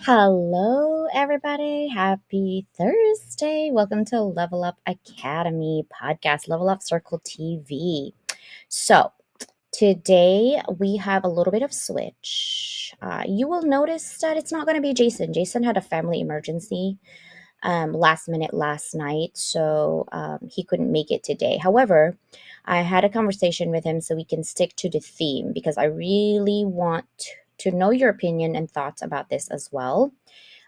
Hello, everybody. Happy Thursday. Welcome to Level Up Academy podcast, Level Up Circle TV. So, today we have a little bit of switch. You will notice that it's not going to be Jason. Jason had a family emergency last minute last night, so he couldn't make it today. However, I had a conversation with him so we can stick to the theme because I really want to know your opinion and thoughts about this as well.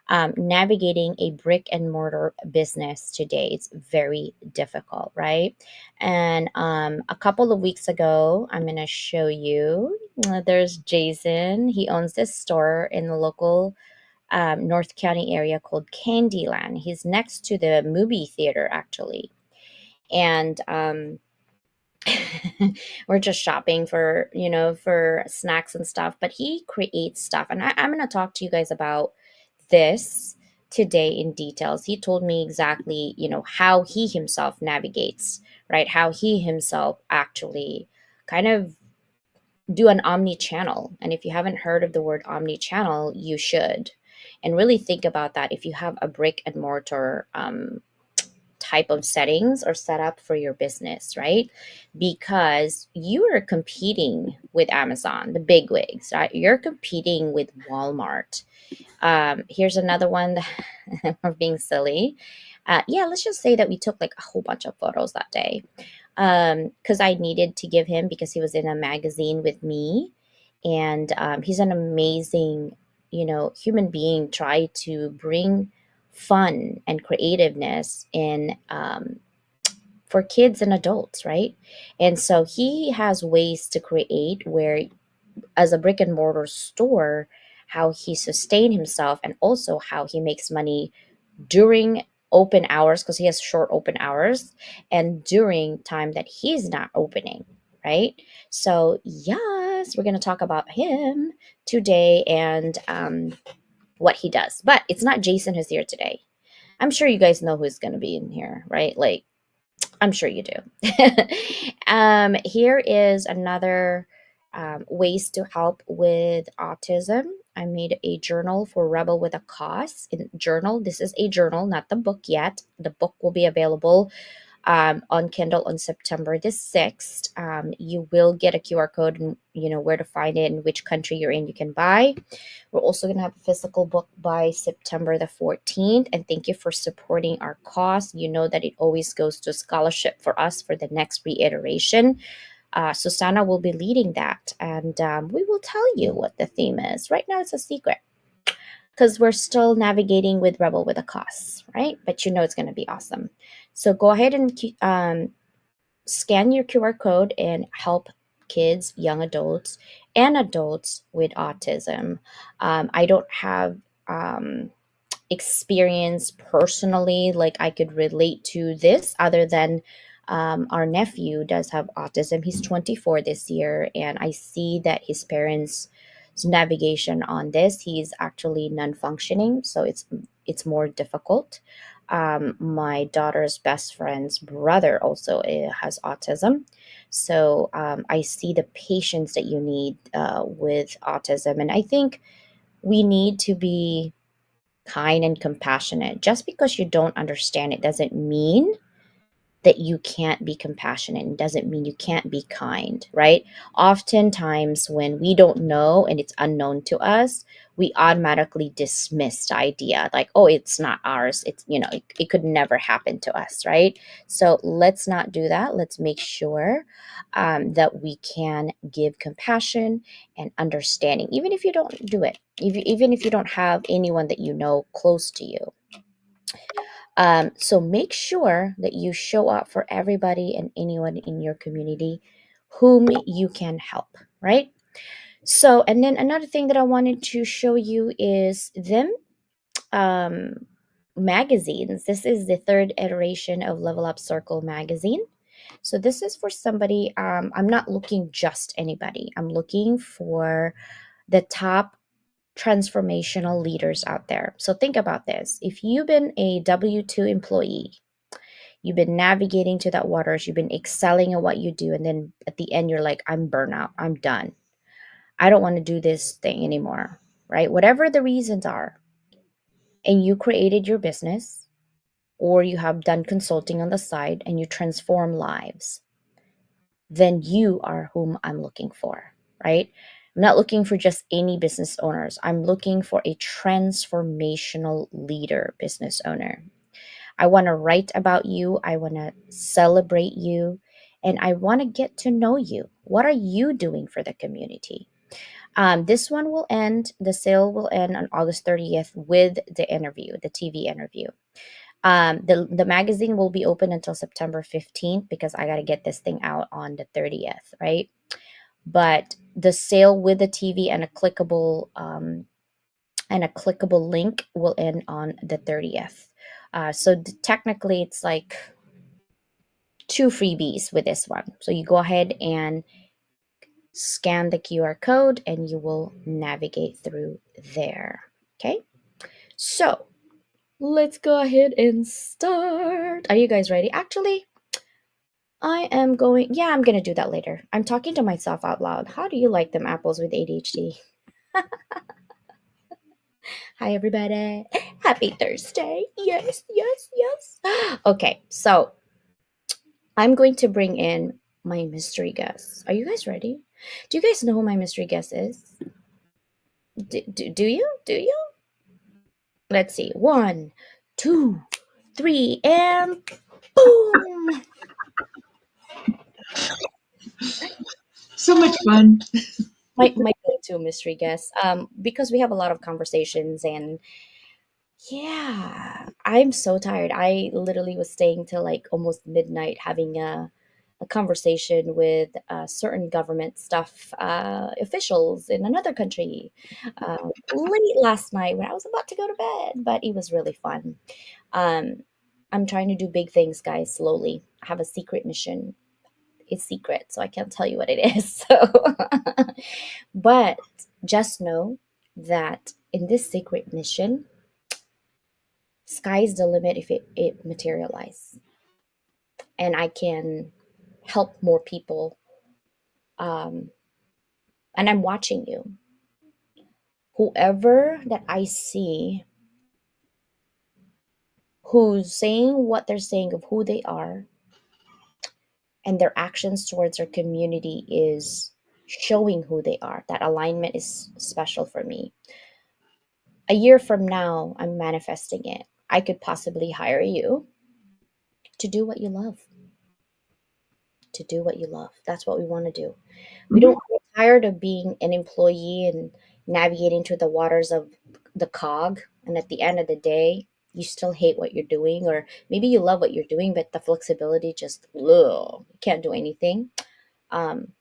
Navigating a brick and mortar business today, it's very difficult, right? And a couple of weeks ago, I'm going to show you. There's Jason. He owns this store in the local North County area called Candyland. He's next to the movie theater, actually. And we're just shopping for, for snacks and stuff. But he creates stuff. And I'm going to talk to you guys about this today in details. He told me exactly, how he himself navigates, right? How he himself actually kind of do an omni-channel. And if you haven't heard of the word omni-channel, you should. And really think about that if you have a brick and mortar type of settings or setup for your business, right? Because you are competing with Amazon, the big wigs, right? You're competing with Walmart. Here's another one that we're being silly. Yeah, let's just say that we took like a whole bunch of photos that day because I needed to give him because he was in a magazine with me, and he's an amazing, human being. Try to bring fun and creativeness in for kids and adults, right? And so he has ways to create where, as a brick and mortar store, how he sustained himself and also how he makes money during open hours because he has short open hours and during time that he's not opening, right? So yes, we're going to talk about him today and what he does, but it's not Jason who's here today. I'm sure you guys know who's going to be in here, right? Like, I'm sure you do. Here is another ways to help with autism. I made a journal for Rebel with a Cause. In journal, this is a journal, not the book yet. The book will be available on Kindle on September the 6th. You will get a QR code and where to find it and which country you're in you can buy. We're also going to have a physical book by September the 14th. And thank you for supporting our cause. You know that it always goes to scholarship for us for the next reiteration. Susanna will be leading that, and we will tell you what the theme is. Right now, it's a secret because we're still navigating with Rebel with a Cause, right? But it's going to be awesome. So go ahead and scan your QR code and help kids, young adults, and adults with autism. I don't have experience personally, like I could relate to this, other than our nephew does have autism. He's 24 this year, and I see that his parents' navigation on this, he's actually non-functioning, so it's more difficult. My daughter's best friend's brother also has autism, so I see the patience that you need with autism, and I think we need to be kind and compassionate. Just because you don't understand it doesn't mean that you can't be compassionate and doesn't mean you can't be kind, right? Oftentimes, when we don't know and it's unknown to us, we automatically dismiss the idea like, oh, it's not ours. It's, it could never happen to us, right? So let's not do that. Let's make sure that we can give compassion and understanding, even if you don't do it, even if you don't have anyone that you know close to you. So make sure that you show up for everybody and anyone in your community whom you can help, right? So, and then another thing that I wanted to show you is them um, magazines. This is the third iteration of Level Up Circle magazine. So this is for somebody. I'm not looking just anybody. I'm looking for the top transformational leaders out there. So think about this. If you've been a W-2 employee, you've been navigating to that waters, you've been excelling at what you do, and then at the end, you're like, I'm burnout, I'm done. I don't want to do this thing anymore, right? Whatever the reasons are, and you created your business, or you have done consulting on the side and you transform lives, then you are whom I'm looking for, right? I'm not looking for just any business owners. I'm looking for a transformational leader business owner. I want to write about you, I want to celebrate you, and I want to get to know you. What are you doing for the community? This one will end, the sale will end on August 30th with the interview, the TV interview. The magazine will be open until September 15th because I got to get this thing out on the 30th, right? But the sale with the TV and a clickable link will end on the 30th. Technically, it's like two freebies with this one. So you go ahead and scan the QR code and you will navigate through there. Okay. So let's go ahead and start. Are you guys ready? Actually, I'm going to do that later. I'm talking to myself out loud. How do you like them apples with ADHD? Hi, everybody. Happy Thursday. Yes, yes, yes. Okay, so I'm going to bring in my mystery guest. Are you guys ready? Do you guys know who my mystery guest is? Do you? Do you? Let's see. One, two, three, and boom! So much fun. My go-to mystery guest. Because we have a lot of conversations, and yeah, I'm so tired. I literally was staying till like almost midnight having a conversation with certain government stuff officials in another country late last night when I was about to go to bed, but it was really fun. Um, I'm trying to do big things, guys, slowly. I have a secret mission. It's secret, so I can't tell you what it is. So, but just know that in this secret mission, sky's the limit if it materializes, and I can help more people. Um, and I'm watching you. Whoever that I see who's saying what they're saying of who they are and their actions towards their community is showing who they are. That alignment is special for me. A year from now, I'm manifesting it. I could possibly hire you to do what you love. To do what you love. That's what we want to do. We Mhm. don't get tired of being an employee and navigating through the waters of the cog. And at the end of the day, you still hate what you're doing, or maybe you love what you're doing, but the flexibility just, ugh, you can't do anything. Um,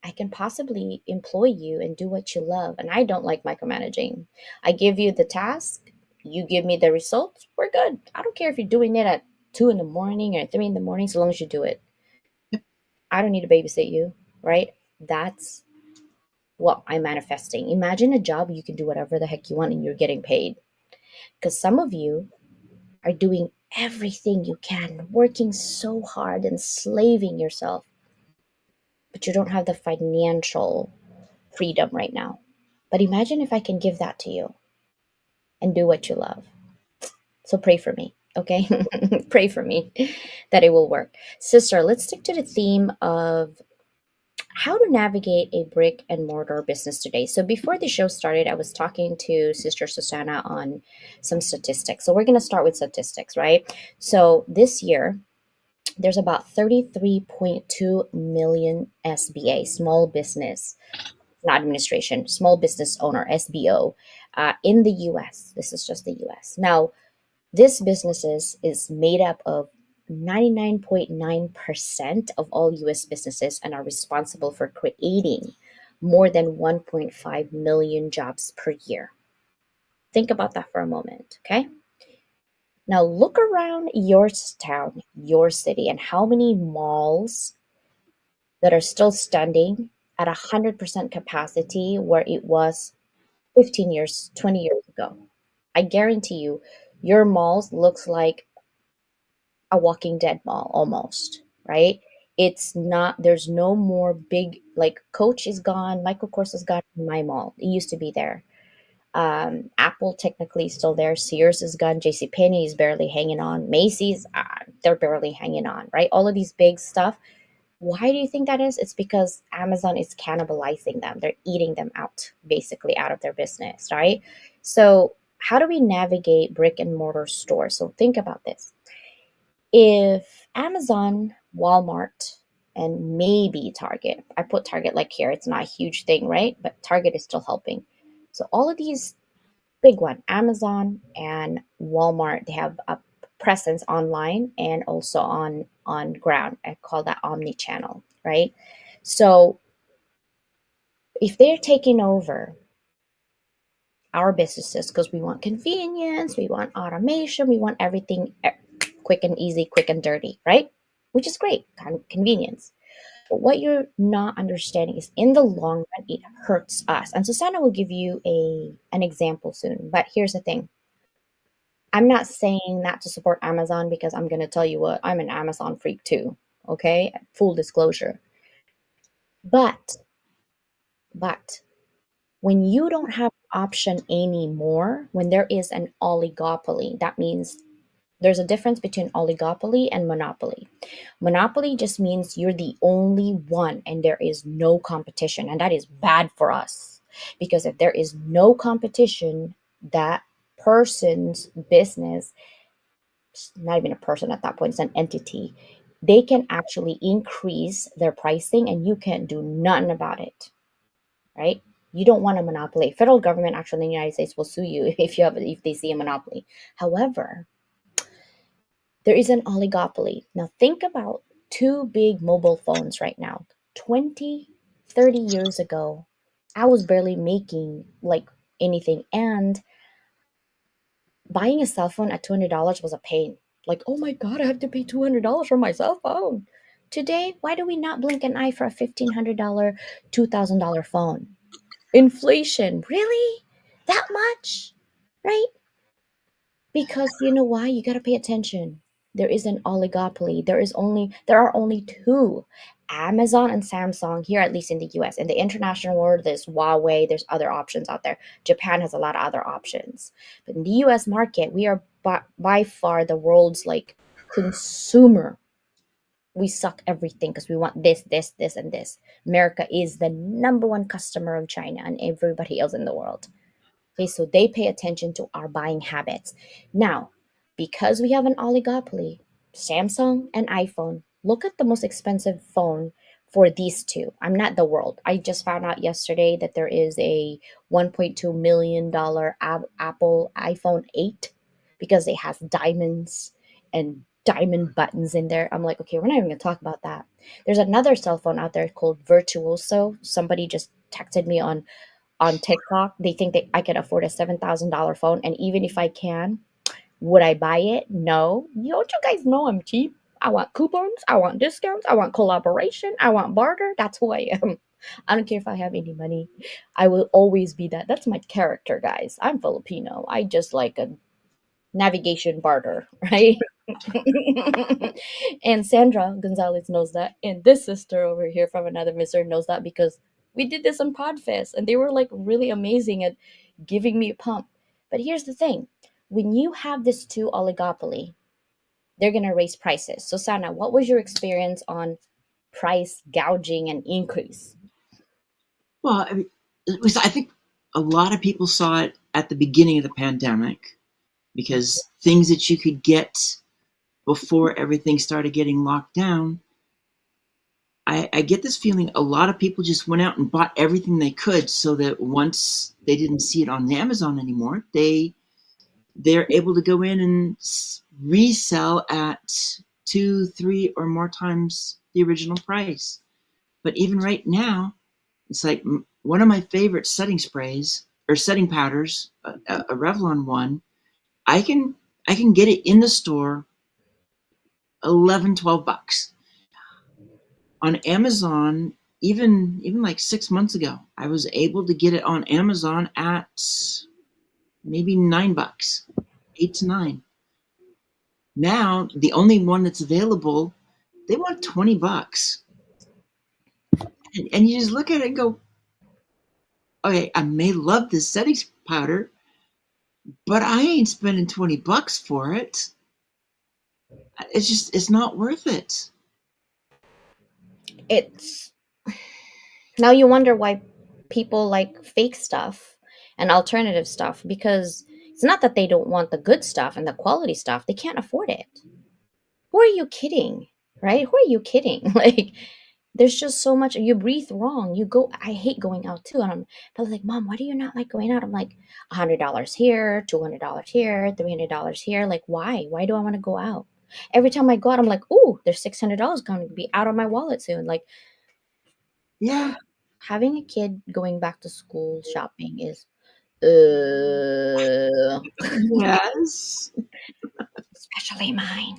I can possibly employ you and do what you love. And I don't like micromanaging. I give you the task, you give me the results, we're good. I don't care if you're doing it at 2 in the morning or 3 in the morning, so long as you do it. I don't need to babysit you, right? That's what I'm manifesting. Imagine a job you can do whatever the heck you want and you're getting paid. Because some of you are doing everything you can, working so hard and slaving yourself, but you don't have the financial freedom right now. But imagine if I can give that to you and do what you love. So pray for me, okay? Pray for me that it will work. Sister, let's stick to the theme of how to navigate a brick and mortar business today. So before the show started, I was talking to Sister Susanna on some statistics. So we're going to start with statistics, right? So this year, there's about 33.2 million SBA, small business, not administration, small business owner, SBO, in the US. This is just the US. Now, this businesses is made up of 99.9% of all US businesses and are responsible for creating more than 1.5 million jobs per year. Think about that for a moment, okay? Now look around your town, your city, and how many malls that are still standing at 100% capacity where it was 15 years, 20 years ago. I guarantee you, your malls looks like a Walking Dead mall almost, right? It's not, there's no more big, like Coach is gone, Michael Kors is gone from my mall. It used to be there. Apple technically is still there. Sears is gone. JCPenney is barely hanging on. Macy's, they're barely hanging on, right? All of these big stuff. Why do you think that is? It's because Amazon is cannibalizing them. They're eating them out, basically out of their business, right? So, how do we navigate brick and mortar stores? So, think about this. If Amazon, Walmart, and maybe Target, I put Target like here, it's not a huge thing, right? But Target is still helping. So, all of these big one, Amazon and Walmart, they have a presence online and also on ground. I call that omni-channel, right? So if they're taking over our businesses because we want convenience, we want automation, we want everything quick and easy, quick and dirty, right? Which is great, convenience. But what you're not understanding is in the long run, it hurts us. And Susanna will give you an example soon. But here's the thing. I'm not saying that to support Amazon because I'm going to tell you what, I'm an Amazon freak too. Okay? Full disclosure. But, but when you don't have option anymore, when there is an oligopoly, that means there's a difference between oligopoly and monopoly. Monopoly just means you're the only one and there is no competition. And that is bad for us because if there is no competition, that person's business, not even a person at that point, it's an entity, they can actually increase their pricing and you can't do nothing about it, right? You don't want a monopoly. Federal government actually in the United States will sue you if they see a monopoly. However, there is an oligopoly. Now think about two big mobile phones right now. 20, 30 years ago, I was barely making like anything, and buying a cell phone at $200 was a pain. Like, oh my God, I have to pay $200 for my cell phone. Today, why do we not blink an eye for a $1,500, $2,000 phone? Inflation, really? That much? Right? Because you know why? You got to pay attention. There is an oligopoly. There are only two, Amazon and Samsung here, at least in the US. In the international world, there's Huawei, there's other options out there. Japan has a lot of other options. But in the US market, we are by far the world's like consumer. We suck everything because we want this, this, this, and this. America is the number one customer of China and everybody else in the world. Okay, so they pay attention to our buying habits. Now, because we have an oligopoly, Samsung and iPhone, look at the most expensive phone for these two. I'm not the world. I just found out yesterday that there is a $1.2 million Apple iPhone 8 because it has diamonds and diamond buttons in there. I'm like, okay, we're not even going to talk about that. There's another cell phone out there called Virtuoso. Somebody just texted me on TikTok. They think that I can afford a $7,000 phone. And even if I can, would I buy it? No. Don't you guys know I'm cheap? I want coupons. I want discounts. I want collaboration. I want barter. That's who I am. I don't care if I have any money. I will always be that. That's my character, guys. I'm Filipino. I just like a navigation barter, right? And Sandra Gonzalez knows that. And this sister over here from another mister knows that because we did this on Podfest and they were like really amazing at giving me a pump. But here's the thing, when you have this two oligopoly, they're going to raise prices. So, Sana, what was your experience on price gouging and increase? Well, I mean, I think a lot of people saw it at the beginning of the pandemic because things that you could get before everything started getting locked down. I get this feeling a lot of people just went out and bought everything they could so that once they didn't see it on Amazon anymore, they're able to go in and resell at two, three, or more times the original price. But even right now, it's like one of my favorite setting sprays or setting powders, a Revlon one. I can I can get it in the store 11, $12 on Amazon. Even like 6 months ago, I was able to get it on Amazon at maybe $9, 8 to 9. Now the only one that's available, they want $20, and you just look at it and go, okay, I may love this setting powder, but I ain't spending $20 for it. It's not worth it. It's now you wonder why people like fake stuff and alternative stuff, because it's not that they don't want the good stuff and the quality stuff, they can't afford it. Who are you kidding? Right? Who are you kidding? Like, there's just so much. You breathe wrong. You go. I hate going out too. And but like, Mom, why do you not like going out? I'm like, $100 here, $200 here, $300 here. Like, why? Why do I want to go out? Every time I go out, I'm like, oh, there's $600 going to be out of my wallet soon. Like, Yeah. having a kid going back to school shopping is, uh, Yes. especially mine.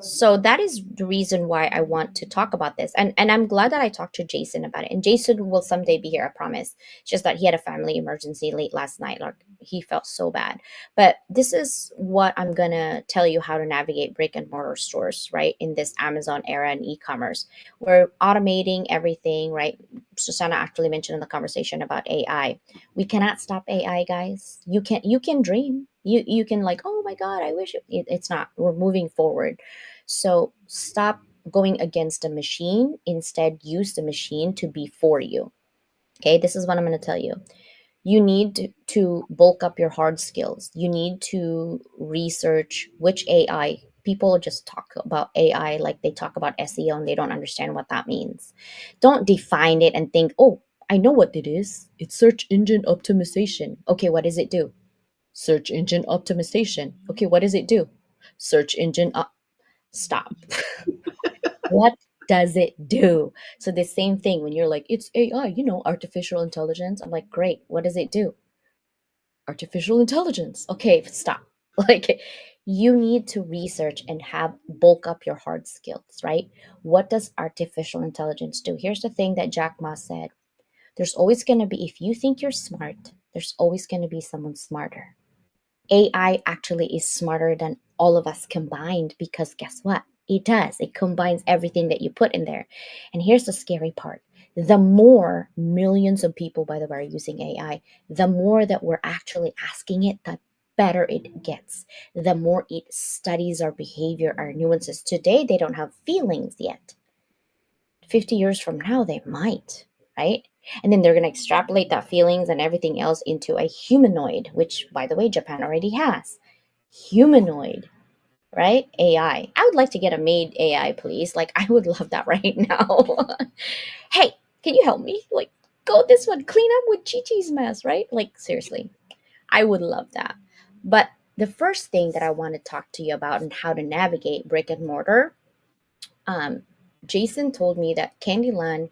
So that is the reason why I want to talk about this, and I'm glad that I talked to Jason about it, and Jason will someday be here, I promise. It's just that he had a family emergency late last night, like he felt so bad. But this is what I'm gonna tell you: how to navigate brick and mortar stores, right, in this Amazon era and e-commerce. We're automating everything, right? Susanna actually mentioned in the conversation about AI. We cannot stop AI, guys. You can dream. You can, like, oh my god, I wish it's not. We're moving forward. So stop going against a machine. Instead, use the machine to be for you. Okay, this is what I'm going to tell you. You need to bulk up your hard skills. You need to research which AI. People just talk about AI like they talk about SEO and they don't understand what that means. Don't define it and think, oh, I know what it is. It's search engine optimization. Okay, what does it do? Search engine optimization. Okay, what does it do? Search engine up. Stop. What does it do? So the same thing when you're like, it's AI, artificial intelligence. I'm like, great. What does it do? Artificial intelligence. Okay, stop. Like, you need to research and have bulk up your hard skills, right? What does artificial intelligence do? Here's the thing that Jack Ma said. There's always going to be, if you think you're smart, there's always going to be someone smarter. AI actually is smarter than all of us combined, because guess what? It does. It combines everything that you put in there. And here's the scary part: the more millions of people, by the way, are using AI, the more that we're actually asking it, the better it gets. The more it studies our behavior, our nuances. Today, they don't have feelings yet. 50 years from now, they might, right? And then they're going to extrapolate that feelings and everything else into a humanoid, which, by the way, Japan already has. Humanoid, right? AI. I would like to get a maid AI, please. Like, I would love that right now. Hey, can you help me? Like, go this one, clean up with Chi Chi's mess, right? Like, seriously, I would love that. But the first thing that I want to talk to you about and how to navigate brick and mortar, um, Jason told me that Candyland,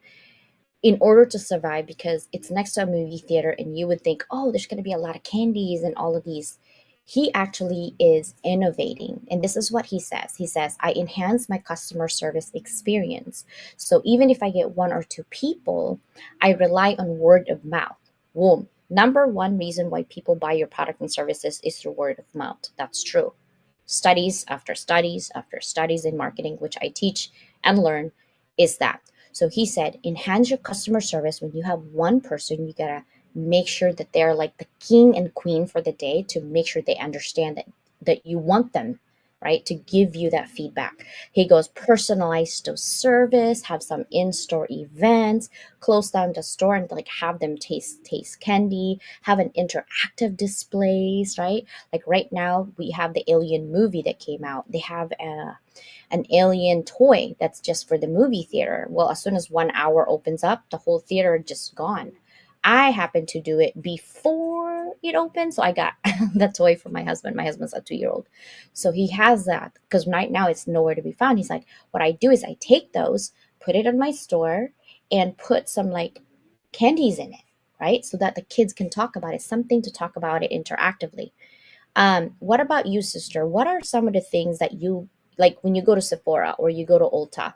in order to survive, because it's next to a movie theater and you would think, oh, there's going to be a lot of candies and all of these, he actually is innovating. And this is what he says, I enhance my customer service experience. So even if I get one or two people, I rely on word of mouth. Boom. Number one reason why people buy your product and services is through word of mouth. That's true. Studies after studies after studies in marketing, which I teach and learn, is that. So he said, enhance your customer service. When you have one person, you gotta make sure that they're like the king and queen for the day, to make sure they understand that you want them, right, to give you that feedback. He goes, personalize the service, have some in-store events, close down the store and like have them taste candy, have an interactive displays, right? Like right now we have the Alien movie that came out. They have an alien toy that's just for the movie theater. Well, as soon as 1 hour opens up, the whole theater just gone. I happened to do it before it opened, so I got that toy for my husband. My husband's a 2 year old, so he has that because right now it's nowhere to be found. He's like, what I do is I take those, put it in my store, and put some like candies in it, right, so that the kids can talk about it, something to talk about it interactively. What about you, sister? What are some of the things that you like when you go to Sephora or you go to Ulta?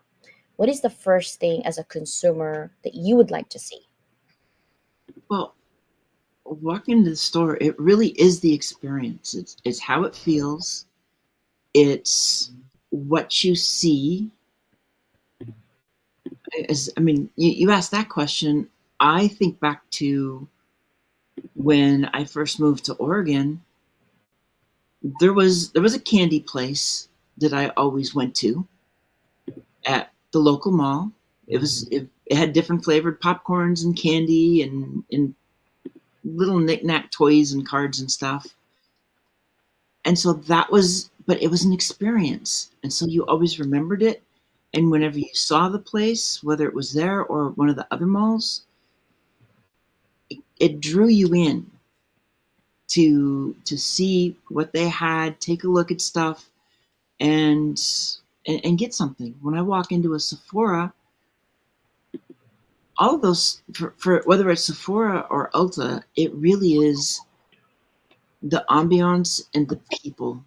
What is the first thing as a consumer that you would like to see? Well, walking into the store, it really is the experience. It's how it feels. It's what you see. I mean, you asked that question. I think back to When I first moved to Oregon, there was a candy place that I always went to at the local mall. It had different flavored popcorns and candy and little knickknack toys and cards and stuff. And so that was, but it was an experience. And so you always remembered it. And whenever you saw the place, whether it was there or one of the other malls, it drew you in to see what they had, take a look at stuff, and and get something. When I walk into a Sephora, all of those for whether it's Sephora or Ulta, it really is the ambiance and the people.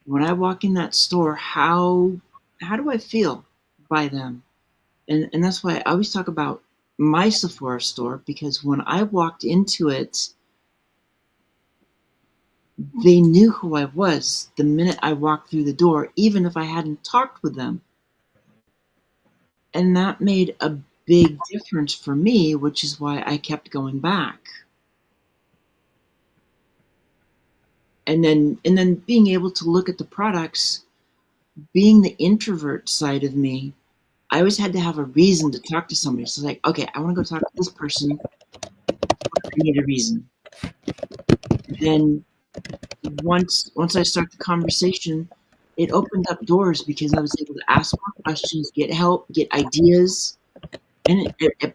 When I walk in that store, how do I feel by them? And that's why I always talk about my Sephora store, because when I walked into it, they knew who I was the minute I walked through the door, even if I hadn't talked with them. And that made a big difference for me, which is why I kept going back. And then being able to look at the products, being the introvert side of me, I always had to have a reason to talk to somebody. So like, okay, I want to go talk to this person. I need a reason. Then once I start the conversation, it opened up doors because I was able to ask more questions, get help, get ideas. And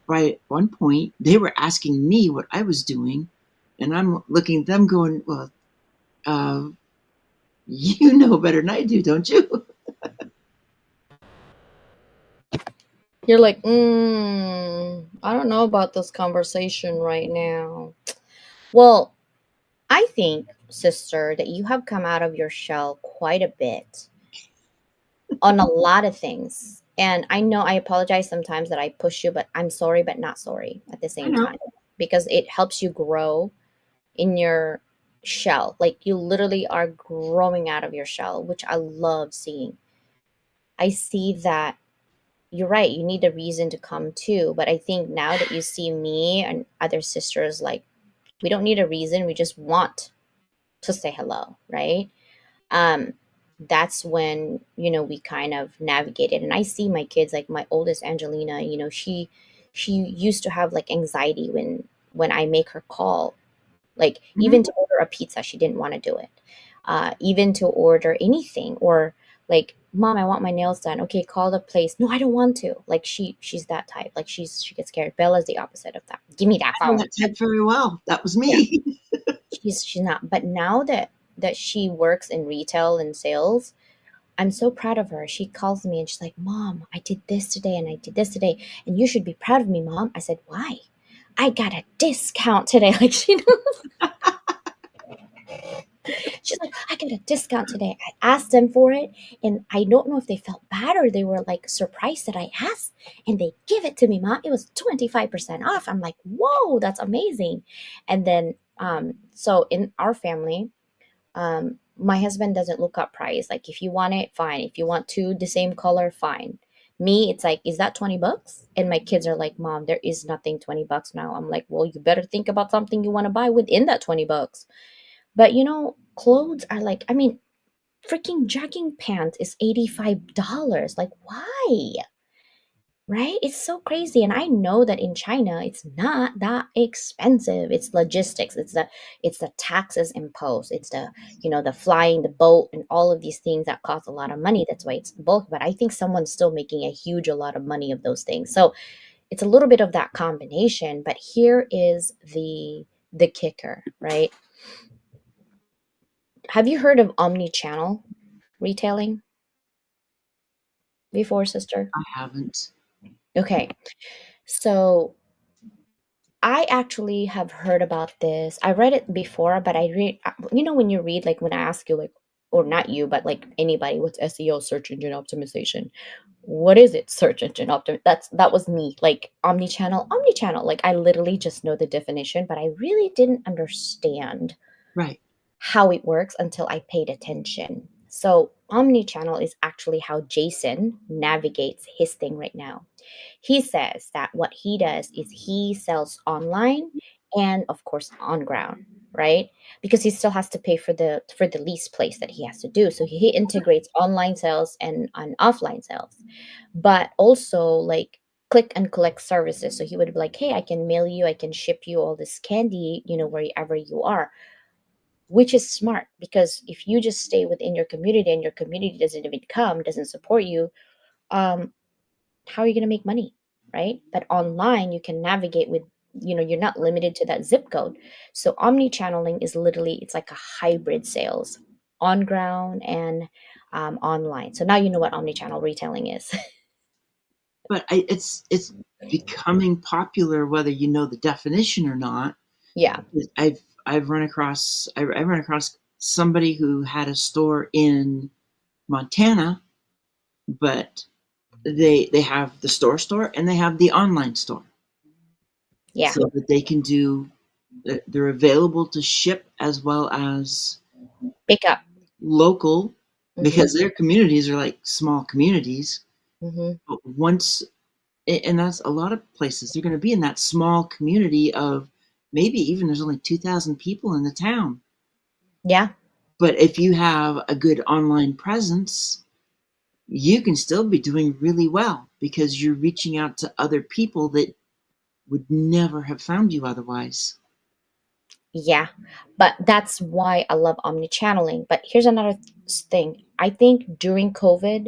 by one point, they were asking me what I was doing, and I'm looking at them going, "Well, uh, you know better than I do, don't you?" You're like, I don't know about this conversation right now. Well, I think, sister, that you have come out of your shell quite a bit on a lot of things. And I know I apologize sometimes that I push you, but I'm sorry, but not sorry at the I same know. time because it helps you grow in your shell. Like you literally are growing out of your shell, which I love seeing. I see that you're right. You need a reason to come too. But I think now that you see me and other sisters, like, we don't need a reason. We just want to say hello, right? um that's when we kind of navigated. And I see my kids, like my oldest Angelina, she used to have like anxiety when I make her call, like Mhm. even to order a pizza she didn't want to do it, even to order anything, or like, mom, I want my nails done. Okay, call the place. No, I don't want to. Like she's that type. Like she gets scared. Bella's the opposite of that. Give me that I know phone. that type very well. That was Yeah, me. she's not. But now that she works in retail and sales, I'm so proud of her. She calls me and she's like, Mom, I did this today and I did this today. And you should be proud of me, Mom. I said, Why? I got a discount today. Like she's like, I got a discount today. I asked them for it. And I don't know if they felt bad or they were like surprised that I asked. And they give it to me, Mom. It was 25% off. I'm like, whoa, that's amazing. And then so in our family, my husband doesn't look up price. Like if you want it, fine. If you want two the same color, fine. Me, it's like, is that $20? And my kids are like, Mom, there is nothing $20 now. I'm like, well, you better think about something you want to buy within that $20. But clothes are like, I mean, freaking jogging pants is $85. Like, why? Right? It's so crazy. And I know that in China it's not that expensive. It's logistics. It's the taxes imposed. It's the flying, the boat, and all of these things that cost a lot of money. That's why it's bulk. But I think someone's still making a lot of money of those things. So it's a little bit of that combination. But here is the kicker, right? Have you heard of omni-channel retailing before, sister? I haven't. Okay. So I actually have heard about this. I read it before, but I read, when you read, like when I ask you, like, or not you, but like anybody, what's SEO, search engine optimization? What is it, search engine optim? That was me, like omni-channel. Like I literally just know the definition, but I really didn't understand Right. how it works until I paid attention. So omni-channel is actually how Jason navigates his thing right now. He says that what he does is he sells online and of course on ground, right? Because he still has to pay for the lease place that he has to do. So he integrates online sales and offline sales, but also like click and collect services. So he would be like, hey, I can mail you, I can ship you all this candy, wherever you are, which is smart because if you just stay within your community and your community doesn't even come, doesn't support you, um, how are you going to make money, right? But online you can navigate with, you're not limited to that zip code. So omni-channeling is literally, it's like a hybrid sales, on ground and online. So now you know what omni-channel retailing is. But it's becoming popular whether you know the definition or not. Yeah. I've run across somebody who had a store in Montana, but they have the store and they have the online store, Yeah. so that they can do, they're available to ship as well as Pick up. local, Mm-hmm. because their communities are like small communities. Mm-hmm. But once, and that's a lot of places, they're going to be in that small community of maybe even there's only 2,000 people in the town. Yeah. But if you have a good online presence, you can still be doing really well because you're reaching out to other people that would never have found you otherwise. Yeah, but that's why I love omni-channeling. But here's another thing. I think during COVID,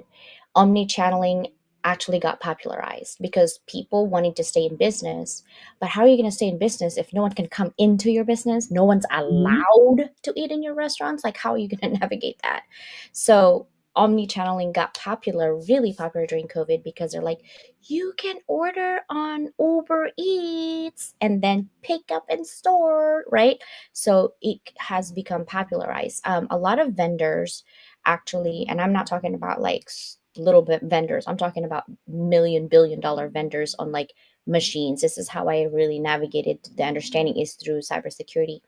omni-channeling actually got popularized because people wanted to stay in business. But how are you going to stay in business if no one can come into your business? No one's Mhm. allowed to eat in your restaurants? Like, how are you going to navigate that? So, omni-channeling got popular, really popular during COVID because they're like, you can order on Uber Eats and then pick up in store, right? So it has become popularized. A lot of vendors actually, and I'm not talking about like little bit vendors, I'm talking about million billion dollar vendors on like machines. This is how I really navigated. The understanding is through cybersecurity.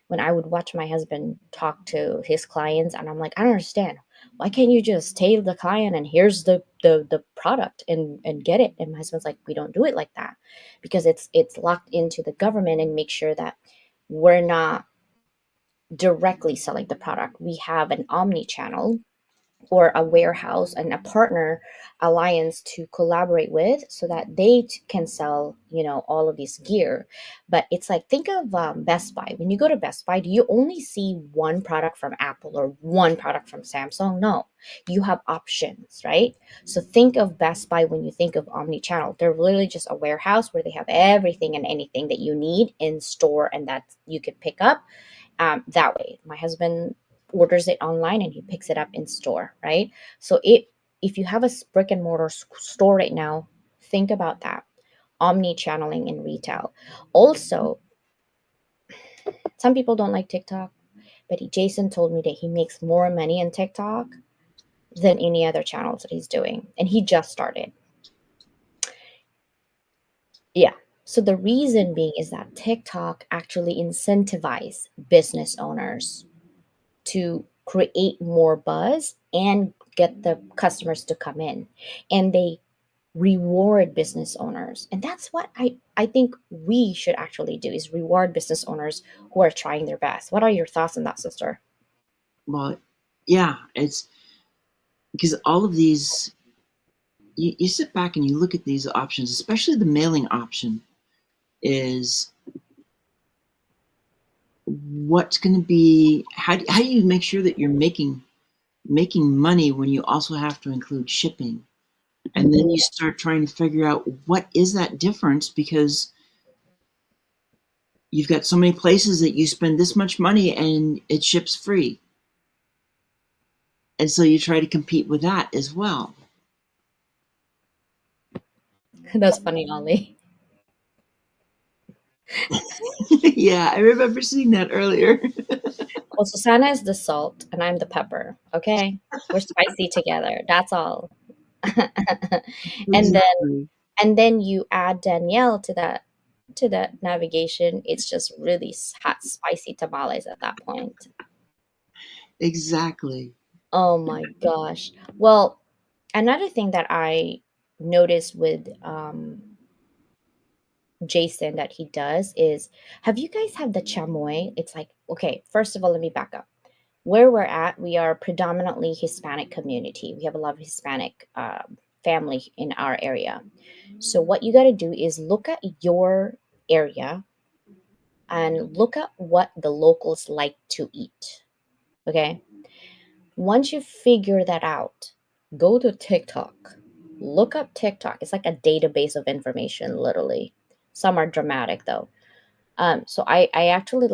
When I would watch my husband talk to his clients, and I'm like, I don't understand. Why can't you just tell the client and here's the product and get it? And my husband's like, we don't do it like that because it's locked into the government and make sure that we're not directly selling the product. We have an omni channel or a warehouse and a partner alliance to collaborate with so that they can sell, all of this gear. But it's like, think of Best Buy. When you go to Best Buy, do you only see one product from Apple or one product from Samsung? No, you have options, right? So think of Best Buy when you think of omni-channel. They're literally just a warehouse where they have everything and anything that you need in store and that you could pick up that way. My husband orders it online and he picks it up in store, right? So if you have a brick and mortar store right now, think about that, omni channeling in retail. Also, some people don't like TikTok, but Jason told me that he makes more money in TikTok than any other channels that he's doing, and he just started. Yeah. So the reason being is that TikTok actually incentivize business owners to create more buzz and get the customers to come in, and they reward business owners. And that's what I think we should actually do, is reward business owners who are trying their best. What are your thoughts on that, sister? Well, yeah, it's because all of these, you sit back and you look at these options, especially the mailing option, is what's going to be, how do you make sure that you're making money when you also have to include shipping? And then you Mhm. start trying to figure out what is that difference, because you've got so many places that you spend this much money and it ships free. And so you try to compete with that as well. That's funny, Ollie. Yeah, I remember seeing that earlier. Well, Susanna is the salt and I'm the pepper. Okay, we're spicy together, that's all. and then Exactly. and then you add Danielle to that navigation. It's just really hot spicy tamales at that point. Exactly. Oh my gosh. Well, another thing that I noticed with Jason, that he does is, have you guys had the chamoy? It's like, okay, first of all, let me back up. Where we're at, we are predominantly Hispanic community. We have a lot of Hispanic family in our area. So what you got to do is look at your area and look at what the locals like to eat. Okay. Once you figure that out, go to TikTok. Look up TikTok. It's like a database of information, literally. Some are dramatic though. So I actually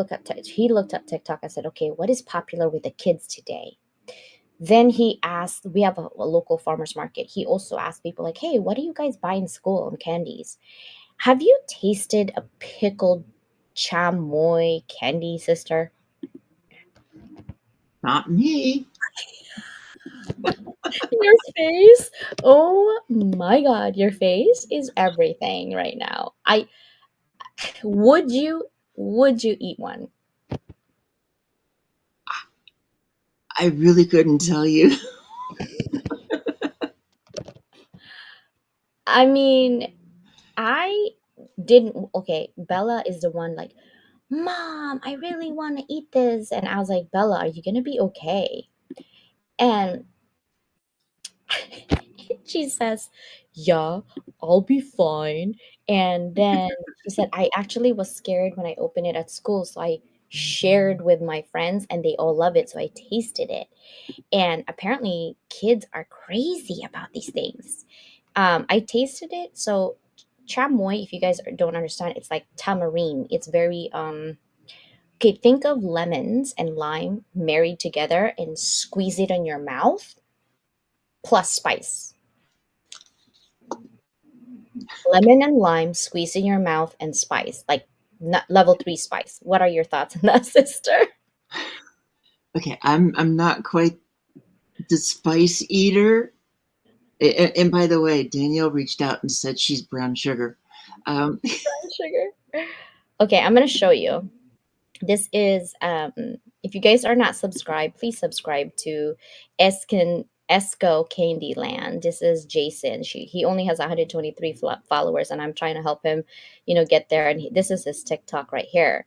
he looked at TikTok. I said, okay, what is popular with the kids today? Then he asked, we have a local farmers market. He also asked people like, hey, what do you guys buy in school on candies? Have you tasted a pickled chamoy candy, sister? Not me. Your face. Oh my god, your face is everything right now. I would you would you eat one? I really couldn't tell you. I mean, I didn't. Okay, Bella is the one like, "Mom, I really want to eat this." And I was like, "Bella, are you going to be okay?" And she says, "Yeah, I'll be fine." And then she said, "I actually was scared when I opened it at school, so I shared with my friends and they all love it, so I tasted it." And apparently kids are crazy about these things. I tasted it. So chamoy, if you guys don't understand, it's like tamarind. It's very okay, think of lemons and lime married together and squeeze it in your mouth plus spice. Lemon and lime squeeze in your mouth and spice, like level 3 spice. What are your thoughts on that, sister? Okay, I'm not quite the spice eater. And by the way, Danielle reached out and said she's brown sugar. Um, Brown sugar. Okay, I'm gonna show you. This is if you guys are not subscribed, please subscribe to Esco Candyland. This is Jason. He only has 123 followers, and I'm trying to help him, get there. And this is his TikTok right here.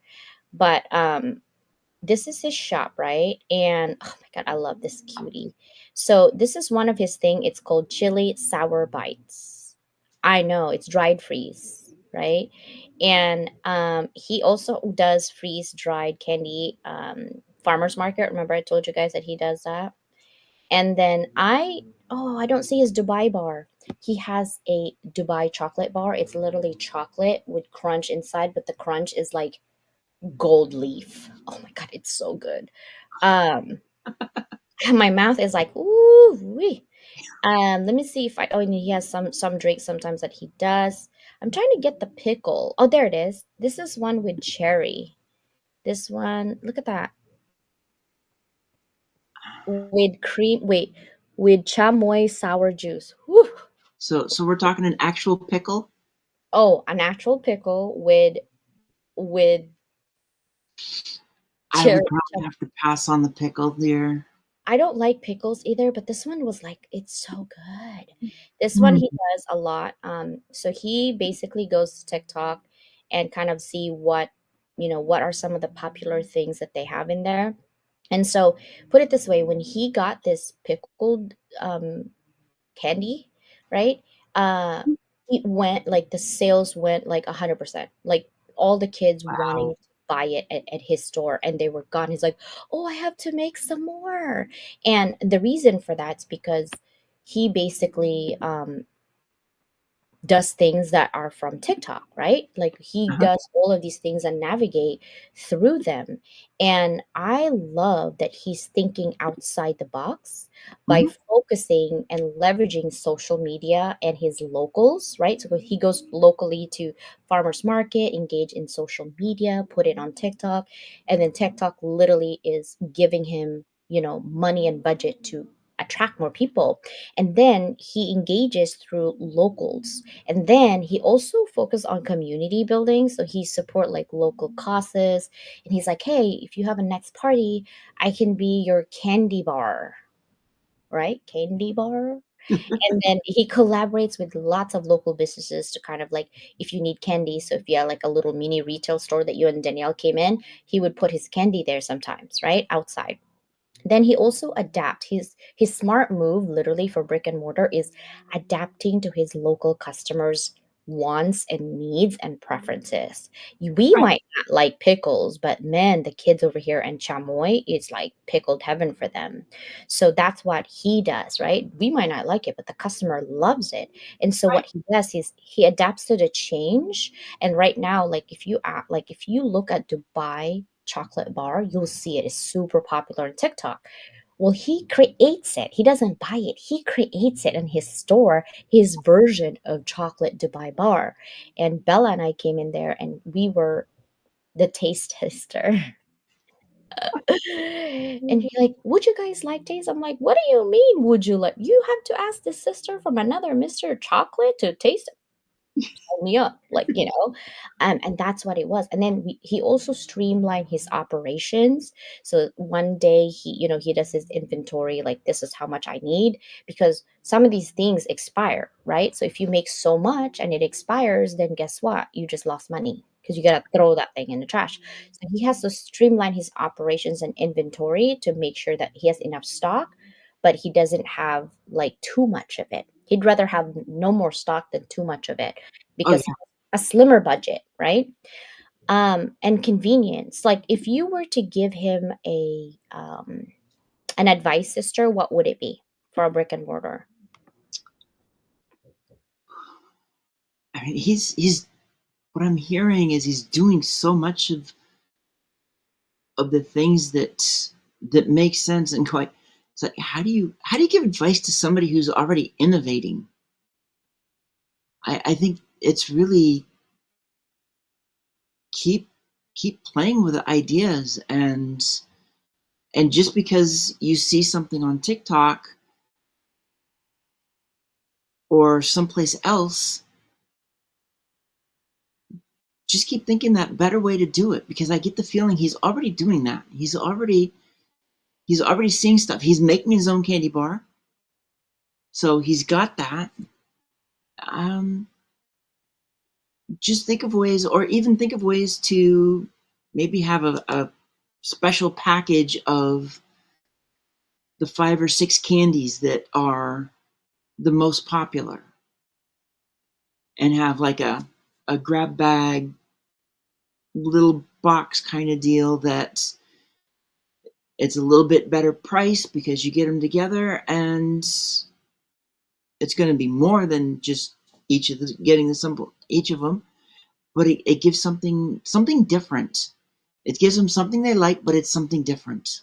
But this is his shop, right? And oh my god, I love this cutie. So this is one of his thing. It's called chili sour bites. I know it's dried freeze, right? And he also does freeze dried candy. Farmers market. Remember, I told you guys that he does that. And then I don't see his Dubai bar. He has a Dubai chocolate bar. It's literally chocolate with crunch inside, but the crunch is like gold leaf. Oh my god, it's so good. Um, my mouth is like ooh wee. Let me see if I. Oh, and he has some drinks sometimes that he does. I'm trying to get the pickle. Oh, there it is. This is one with cherry. This one, look at that, with cream. Wait, with chamoy sour juice. Whew. so we're talking an actual pickle. Oh, a natural pickle with I would cherry. probably have to pass on the pickle there. I don't like pickles either, but this one was like, it's so good. This one Hmm. he does a lot. So he basically goes to TikTok and kind of see what are some of the popular things that they have in there. And so put it this way, when he got this pickled candy, right? Uh it went like the sales went like 100%. Like all the kids wanting Wow. to buy it at his store and they were gone. He's like, "Oh, I have to make some more." And the reason for that's because he basically does things that are from TikTok, right? Like he Uh-huh. does all of these things and navigate through them. And I love that he's thinking outside the box by Hmm. focusing and leveraging social media and his locals, right? So he goes locally to farmers market, engage in social media, put it on TikTok, and then TikTok literally is giving him, money and budget to attract more people. And then he engages through locals, and then he also focused on community building. So he support like local causes. And he's like, hey, if you have a next party, I can be your candy bar, right? Candy bar. And then he collaborates with lots of local businesses to kind of like, if you need candy, so if you have like a little mini retail store that you and Danielle came in, he would put his candy there sometimes, right? Outside. Then he also adapt his smart move literally for brick and mortar is adapting to his local customers wants and needs and preferences. We Right. might not like pickles, but man, the kids over here in chamoy, it's like pickled heaven for them. So that's what he does, right? We might not like it, but the customer loves it. And so Right. what he does is he adapts to the change. And right now, like if you look at Dubai chocolate bar, you'll see it is super popular on TikTok. Well, he creates it. He doesn't buy it. He creates it in his store, his version of chocolate Dubai bar. And Bella and I came in there and we were the taste tester. And he's like, "Would you guys like taste?" I'm like, "What do you mean, would you like? You have to ask the sister from another Mr. Chocolate to taste me up, like, and that's what it was. And then he also streamlined his operations. So one day he does his inventory, like this is how much I need, because some of these things expire, right? So if you make so much and it expires, then guess what? You just lost money because you got to throw that thing in the trash. So he has to streamline his operations and inventory to make sure that he has enough stock, but he doesn't have like too much of it. He'd rather have no more stock than too much of it Oh because he yeah. has a slimmer budget, right? And convenience. Like if you were to give him a an advice, sister, what would it be for a brick and mortar? I mean, he's what I'm hearing is he's doing so much of the things that make sense and quite. It's like how do you give advice to somebody who's already innovating? I think it's really keep keep playing with the ideas, and just because you see something on TikTok or someplace else, just keep thinking that better way to do it, because I get the feeling he's already doing that. He's already seeing stuff. He's making his own candy bar, so he's got that. Um, just think of ways, or even think of ways to maybe have a special package of the 5 or 6 candies that are the most popular, and have like a grab bag little box kind of deal that it's a little bit better price because you get them together, and it's going to be more than just getting the simple each of them, but it gives something different. It gives them something they like, but it's something different.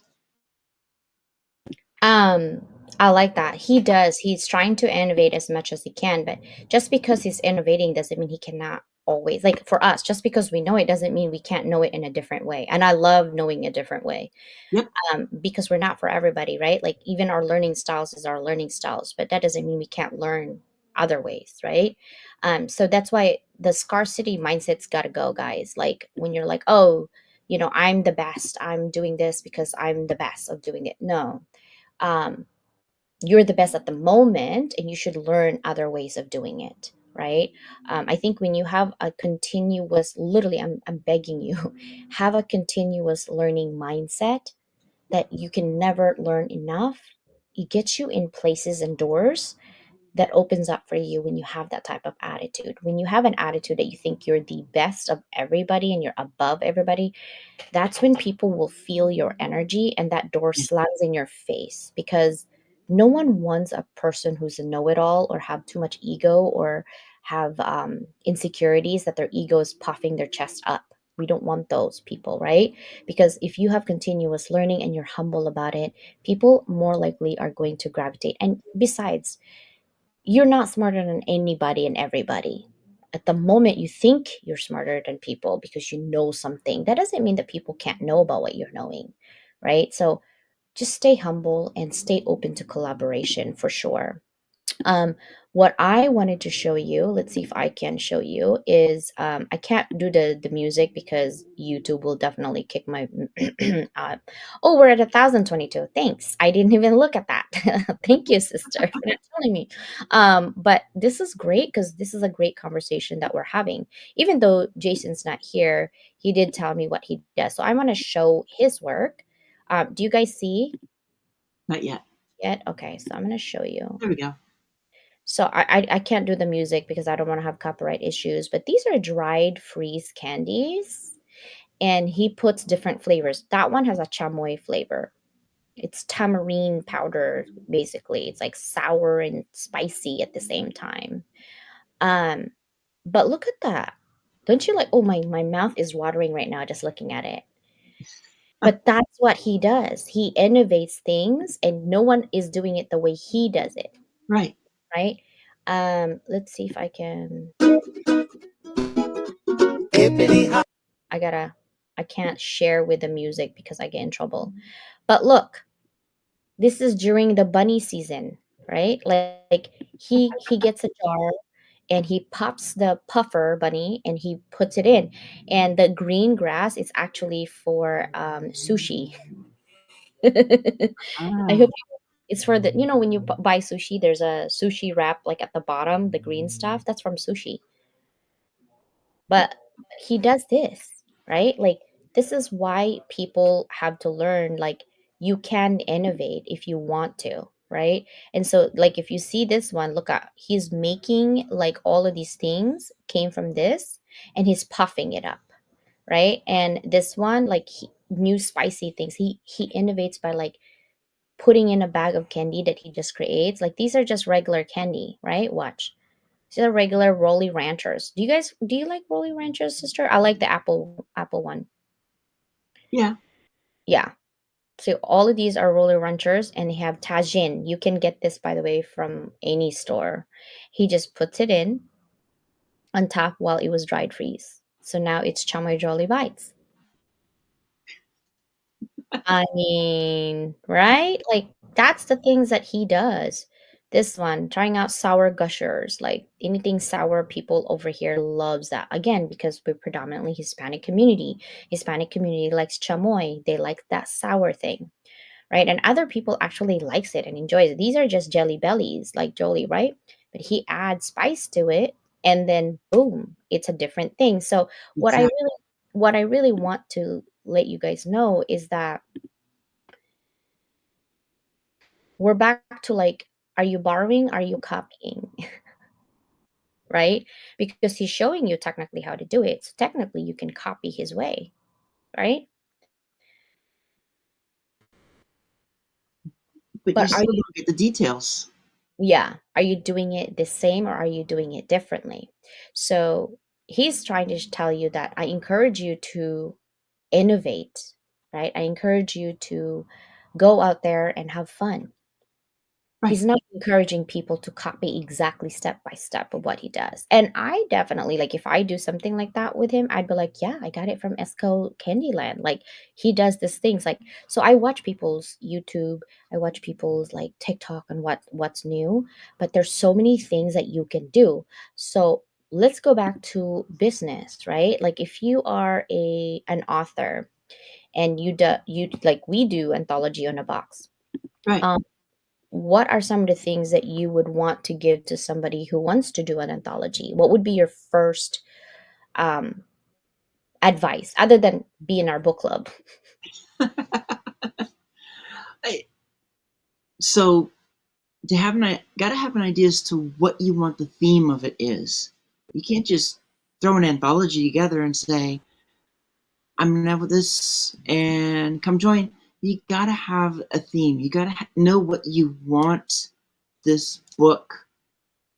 Um, I like that. He does. He's trying to innovate as much as he can, but just because he's innovating doesn't mean he cannot always, like for us, just because we know it doesn't mean we can't know it in a different way. And I love knowing a different way. Yep. Because we're not for everybody, right? Like even our learning styles is our learning styles, but that doesn't mean we can't learn other ways, right? So that's why the scarcity mindset's got to go, guys. Like when you're like, oh, I'm the best, I'm doing this because I'm the best of doing it. No, um, you're the best at the moment, and you should learn other ways of doing it, right? I think when you have a continuous, literally, I'm begging you, have a continuous learning mindset that you can never learn enough. It gets you in places and doors that opens up for you when you have that type of attitude. When you have an attitude that you think you're the best of everybody and you're above everybody, that's when people will feel your energy and that door slams in your face, because no one wants a person who's a know-it-all or have too much ego or have insecurities that their ego is puffing their chest up. We don't want those people, right? Because if you have continuous learning and you're humble about it, people more likely are going to gravitate. And besides, you're not smarter than anybody and everybody. At the moment you think you're smarter than people because you know something, that doesn't mean that people can't know about what you're knowing, right? So just stay humble and stay open to collaboration for sure. Um, what I wanted to show you, let's see if I can show you, is I can't do the music because YouTube will definitely kick my. Oh, we're at 1,022. Thanks. I didn't even look at that. Thank you, sister, for not telling me. But this is great because this is a great conversation that we're having. Even though Jason's not here, he did tell me what he does. So I want to show his work. Do you guys see Not yet. yet? Okay, so I'm going to show you. There we go. So I can't do the music because I don't want to have copyright issues. But these are dried freeze candies, and he puts different flavors. That one has a chamoy flavor. It's tamarind powder, basically. It's like sour and spicy at the same time. Um, but look at that. Don't you like? Oh, my mouth is watering right now just looking at it. But that's what he does. He innovates things, and no one is doing it the way he does it, Right. right? Let's see if I can. I gotta I can't share with the music because I get in trouble. But look, this is during the bunny season, right? Like he gets a jar and he pops the puffer bunny and he puts it in. And the green grass is actually for sushi. I Ah, hope it's for the when you buy sushi, there's a sushi wrap like at the bottom, the green stuff. That's from sushi. But he does this, right? Like this is why people have to learn like you can innovate if you want to, right? And so like if you see this one, look at he's making like all of these things came from this and he's puffing it up, right? And this one like new spicy things. He innovates by like putting in a bag of candy that he just creates. Like these are just regular candy, right? Watch. These are regular Rolly Ranchers. Do you like Rolly Ranchers, sister? I like the apple one. yeah. Yeah. So all of these are Rolly Ranchers and they have Tajin. You can get this by the way from any store. He just puts it in on top while it was dried freeze. So now it's Chamoy Jolly Bites. I mean, right? Like that's the things that he does. This one, trying out sour gushers, like anything sour, people over here loves that. Again, because we're predominantly Hispanic community. Hispanic community likes chamoy. They like that sour thing, right? And other people actually likes it and enjoys it. These are just jelly bellies, like Jolie, right? But he adds spice to it, and then boom, it's a different thing. So what I Exactly. really what I really want to let you guys know is that we're back to like, are you borrowing? Are you copying? Right? Because he's showing you technically how to do it. So technically you can copy his way, right? But you But are still you, don't get the details. yeah, are you doing it the same or are you doing it differently? So he's trying to tell you that I encourage you to innovate, right? I encourage you to go out there and have fun. Right. He's not encouraging people to copy exactly step by step of what he does. And I definitely like if I do something like that with him, I'd be like, yeah, I got it from Esco Candyland. Like he does these things. Like so I watch people's YouTube, I watch people's like TikTok and what's new, but there's so many things that you can do. So let's go back to business, right? Like if you are an author and you like we do anthology on a box. Right. um, what are some of the things that you would want to give to somebody who wants to do an anthology? What would be your first um, advice other than be in our book club? I- so to have gotta have an idea as to what you want the theme of it is. You can't just throw an anthology together and say, I'm gonna have this and come join. You gotta have a theme. You gotta know what you want this book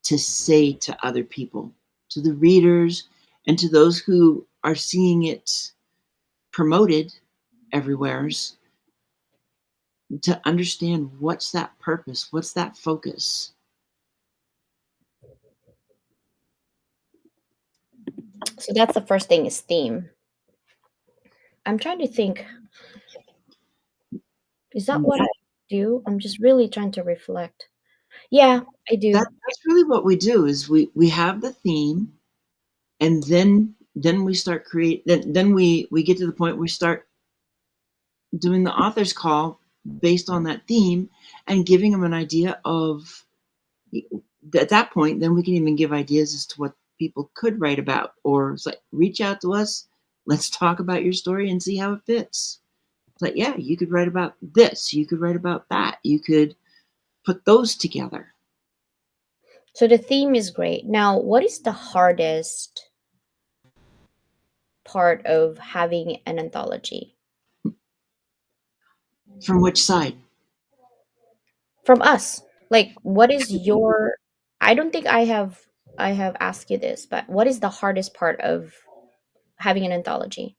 to say to other people, to the readers, and to those who are seeing it promoted everywheres, to understand what's that purpose, what's that focus. So that's the first thing is theme. I'm trying to think, is that what I do? I'm just really trying to reflect. Yeah, I do. That's really what we do is we have the theme, and then we start create then we get to the point where we start doing the author's call based on that theme and giving them an idea of, at that point, then we can even give ideas as to what people could write about, or it's like, reach out to us, let's talk about your story and see how it fits. It's like, yeah, you could write about this, you could write about that, you could put those together. So the theme is great. Now, what is the hardest part of having an anthology? From which side? From us. Like, what is your, I don't think I have asked you this, but what is the hardest part of having an anthology?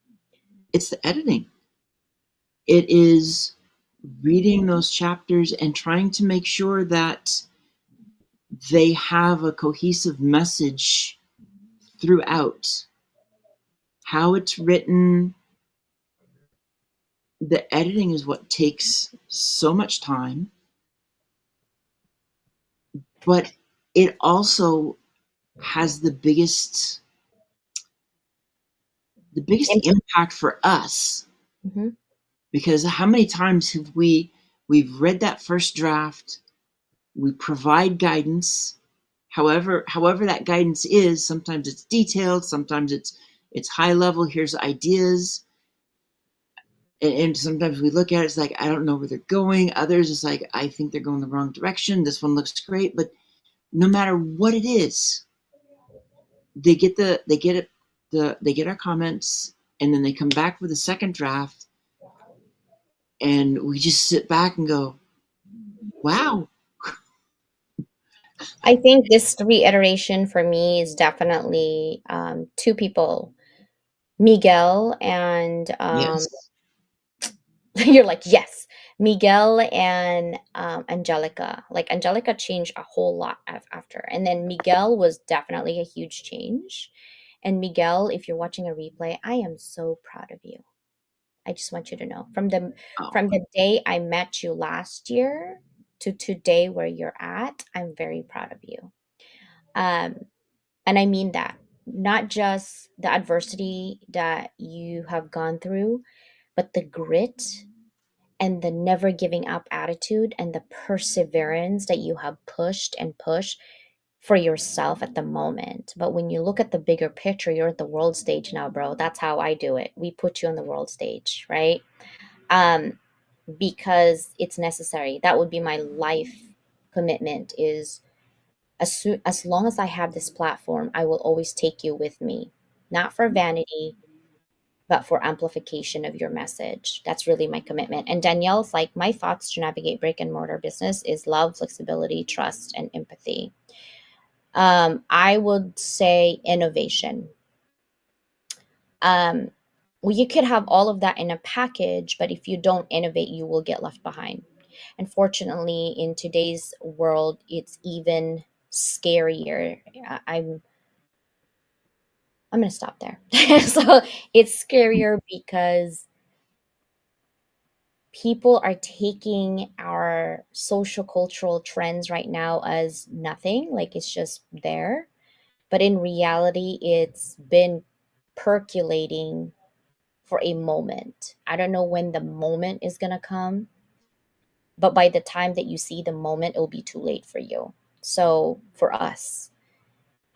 It's the editing. It is reading those chapters and trying to make sure that they have a cohesive message throughout. How it's written, the editing is what takes so much time, but it also has the biggest And impact for us, mhm. because how many times have we've read that first draft, we provide guidance, however that guidance is. Sometimes it's detailed, sometimes it's high level, here's ideas, and sometimes we look at it, it's like, I don't know where they're going. Others, it's like, I think they're going the wrong direction, this one looks great. But no matter what it is, they get our comments, and then they come back with a second draft, and we just sit back and go, wow. I think this reiteration for me is definitely two people, Miguel and Yes. you're like, yes, Miguel and Angelica. Like, Angelica changed a whole lot after. And then Miguel was definitely a huge change. And Miguel, if you're watching a replay, I am so proud of you. I just want you to know, Oh, from the day I met you last year to today where you're at, I'm very proud of you. Um, and I mean that. Not just the adversity that you have gone through, but the grit and the never giving up attitude and the perseverance that you have pushed and pushed for yourself at the moment. But when you look at the bigger picture, you're at the world stage now, bro. That's how I do it. We put you on the world stage, right? Um, because it's necessary. That would be my life commitment is as long as I have this platform, I will always take you with me. Not for vanity, but for amplification of your message. That's really my commitment. And Danielle's like, my thoughts to navigate brick and mortar business is love, flexibility, trust, and empathy. I would say innovation. Um, well, you could have all of that in a package, but if you don't innovate, you will get left behind. Unfortunately, in today's world, it's even scarier. I'm going to stop there. So it's scarier because people are taking our social cultural trends right now as nothing, like it's just there. But in reality, it's been percolating for a moment. I don't know when the moment is going to come, but by the time that you see the moment, it'll be too late for you. So for us,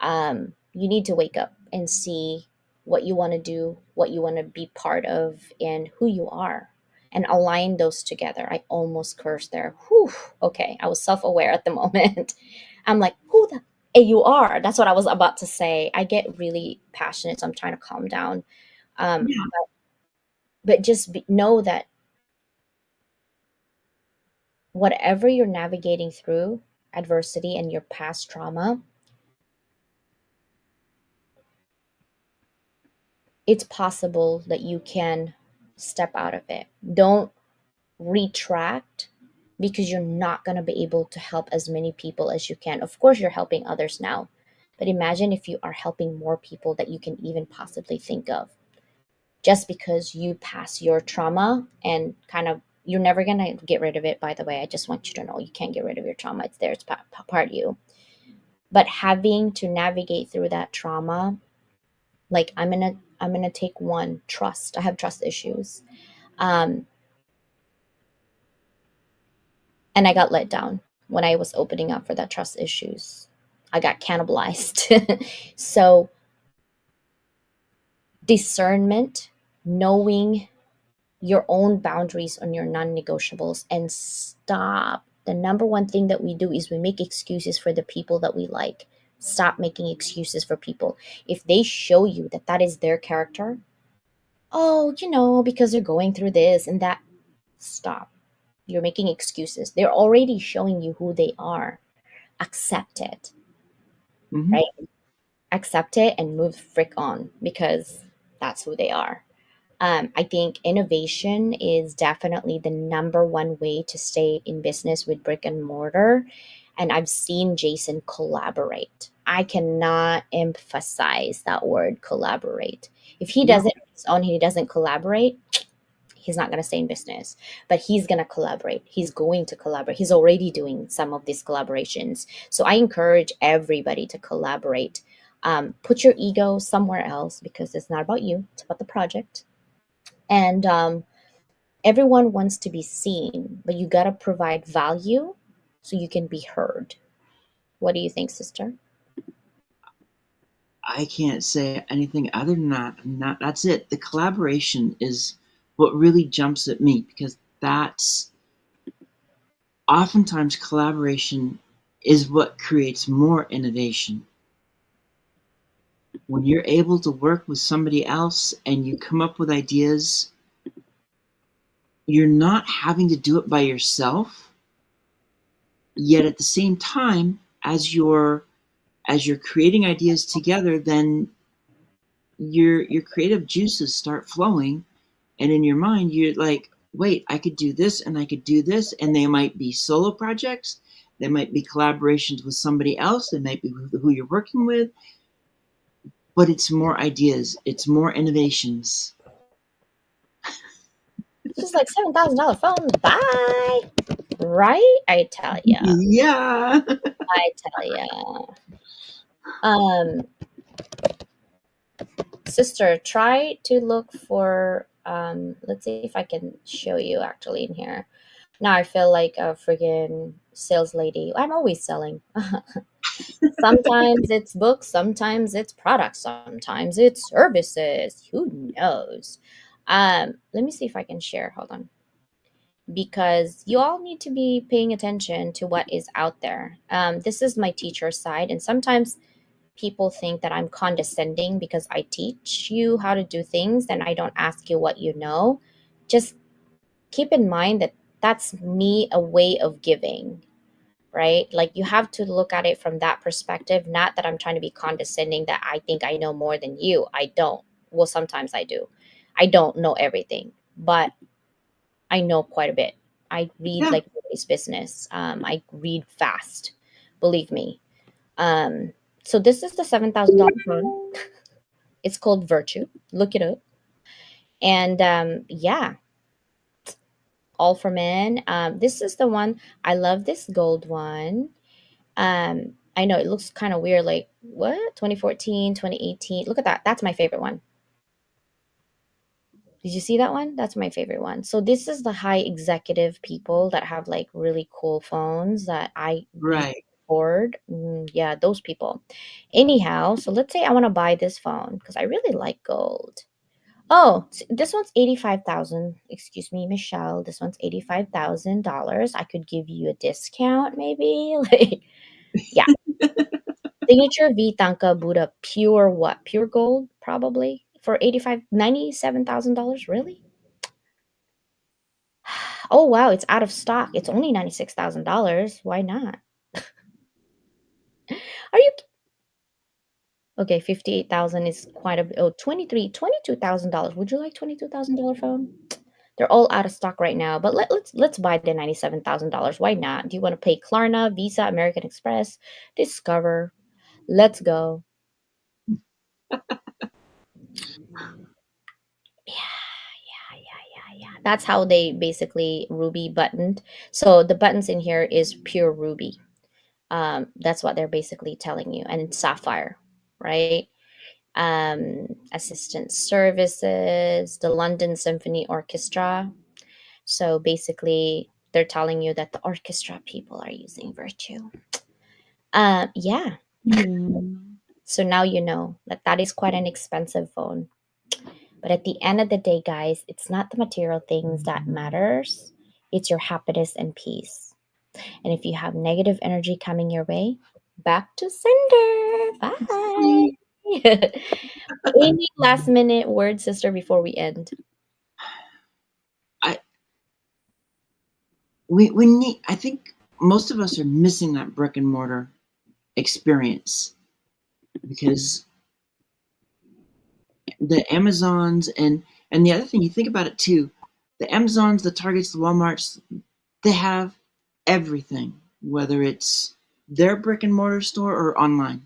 you need to wake up and see what you want to do, what you want to be part of, and who you are, and align those together. I almost cursed there. Whew. Okay, I was self aware at the moment. I'm like, who the you are? That's what I was about to say. I get really passionate, so I'm trying to calm down. Um, yeah. but just know that whatever you're navigating through, adversity and your past trauma, it's possible that you can step out of it. Don't retract because you're not going to be able to help as many people as you can. Of course, you're helping others now, but imagine if you are helping more people that you can even possibly think of just because you pass your trauma and kind of You're never gonna get rid of it, by the way. I just want you to know you can't get rid of your trauma. It's there, it's part of you. But having to navigate through that trauma, like I'm gonna take one, trust. I have trust issues. Um, and I got let down when I was opening up for that trust issues. I got cannibalized. So discernment, knowing your own boundaries on your non-negotiables, and stop. The number one thing that we do is we make excuses for the people that we like. Stop making excuses for people. If they show you that that is their character, oh, because they're going through this and that, stop. You're making excuses. They're already showing you who they are. Accept it, Hmm. right? Accept it and move frick on, because that's who they are. I think innovation is definitely the number one way to stay in business with brick and mortar. And I've seen Jason collaborate. I cannot emphasize that word, collaborate. If he Yeah. does it on his own, he doesn't collaborate, he's not going to stay in business. But he's going to collaborate. He's going to collaborate. He's already doing some of these collaborations. So I encourage everybody to collaborate. Put your ego somewhere else, because it's not about you, it's about the project. And everyone wants to be seen, but you got to provide value so you can be heard. What do you think, sister? I can't say anything other than that. And that's it. The collaboration is what really jumps at me, because that's oftentimes collaboration is what creates more innovation. When you're able to work with somebody else and you come up with ideas, you're not having to do it by yourself. Yet at the same time, as you're creating ideas together, then your creative juices start flowing, and in your mind you're like, wait, I could do this and I could do this. And they might be solo projects, they might be collaborations with somebody else, they might be who you're working with, but it's more ideas, it's more innovations. It's just like $7,000 phone. Bye. Right? I tell ya. Yeah. I tell ya. Um, Sister, try to look for, let's see if I can show you actually in here. Now I feel like a friggin' sales lady. I'm always selling. Sometimes it's books, sometimes it's products, sometimes it's services. Who knows? Let me see if I can share. Hold on. Because you all need to be paying attention to what is out there. This is my teacher side, and sometimes people think that I'm condescending because I teach you how to do things and I don't ask you what you know. Just keep in mind that that's me, a way of giving, right? Like you have to look at it from that perspective, not that I'm trying to be condescending, that I think I know more than you. I don't. Well, sometimes I do. I don't know everything, but I know quite a bit. I read Yeah. like nobody's business. I read fast, believe me. Um, so this is the $7,000 phone. It's called Virtue. Look it up. And yeah, all for men. This is the one. I love this gold one. I know it looks kind of weird, like what? 2014, 2018. Look at that. That's my favorite one. Did you see that one? That's my favorite one. So this is the high executive people that have like really cool phones that I really Right. afford. Yeah, those people. Anyhow, so let's say I want to buy this phone because I really like gold. Oh, this one's 85,000. Excuse me, Michelle. This one's $85,000. I could give you a discount, maybe. Like, yeah. Signature V Tanka Buddha, pure what? Pure gold, probably for 85, $97,000. Really? Oh wow, it's out of stock. It's only $96,000. Why not? Are you okay? 58,000 is quite a bit. Oh, 23, $22,000. Would you like $22,000 phone? They're all out of stock right now, but let's buy the $97,000. Why not? Do you want to pay Klarna, Visa, American Express, Discover? Let's go. Yeah, yeah, yeah, yeah, That's how they basically ruby buttoned. So the buttons in here is pure ruby. That's what they're basically telling you, and sapphire, right? Assistant services, the London Symphony Orchestra. So basically, they're telling you that the orchestra people are using Virtue. Yeah. Hmm. So now you know that that is quite an expensive phone. But at the end of the day, guys, it's not the material things that matters. It's your happiness and peace. And if you have negative energy coming your way, back to sender. Exactly. Bye. Any last minute words, sister, before we end? I we need. I think most of us are missing that brick and mortar experience because the Amazons and the other thing you think about it too, the Amazons, the Targets, the WalMarts, they have everything, whether it's their brick and mortar store or online,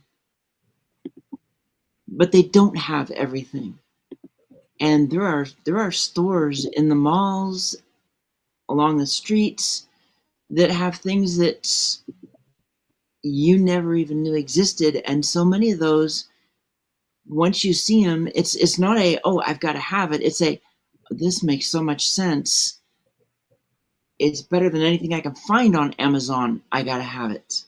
but they don't have everything. And there are stores in the malls along the streets that have things that you never even knew existed, and so many of those, once you see them, it's not a, oh, I've got to have it. It's a, this makes so much sense. It's better than anything I can find on Amazon. I gotta have it.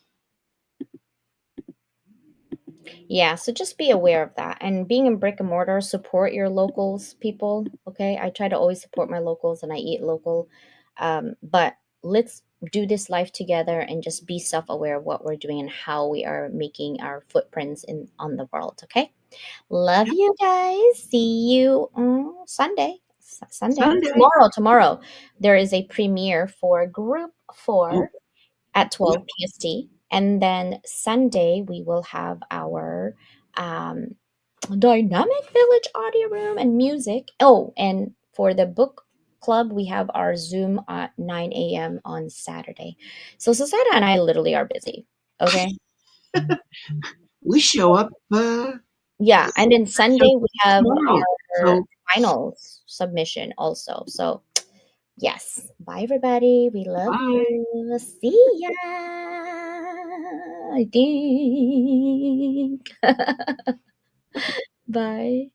Yeah, so just be aware of that. And being in brick and mortar, support your locals, people. Okay. I try to always support my locals and I eat local. But let's do this life together and just be self aware of what we're doing and how we are making our footprints in on the world. Okay. Love Yep. you guys. See you Sunday. Sunday. Sunday. Tomorrow. There is a premiere for Group Oh, 4 at yep. 12 PST. And then Sunday, we will have our um, dynamic village audio room and music. Oh, and for the book club, we have our Zoom at 9 a.m. on Saturday. So Susanna and I literally are busy. Okay. We show up. Yeah. And then Show Sunday, we have tomorrow. our So finals submission also. So, yes. Bye, everybody. We love bye. you. See ya. I think. Bye.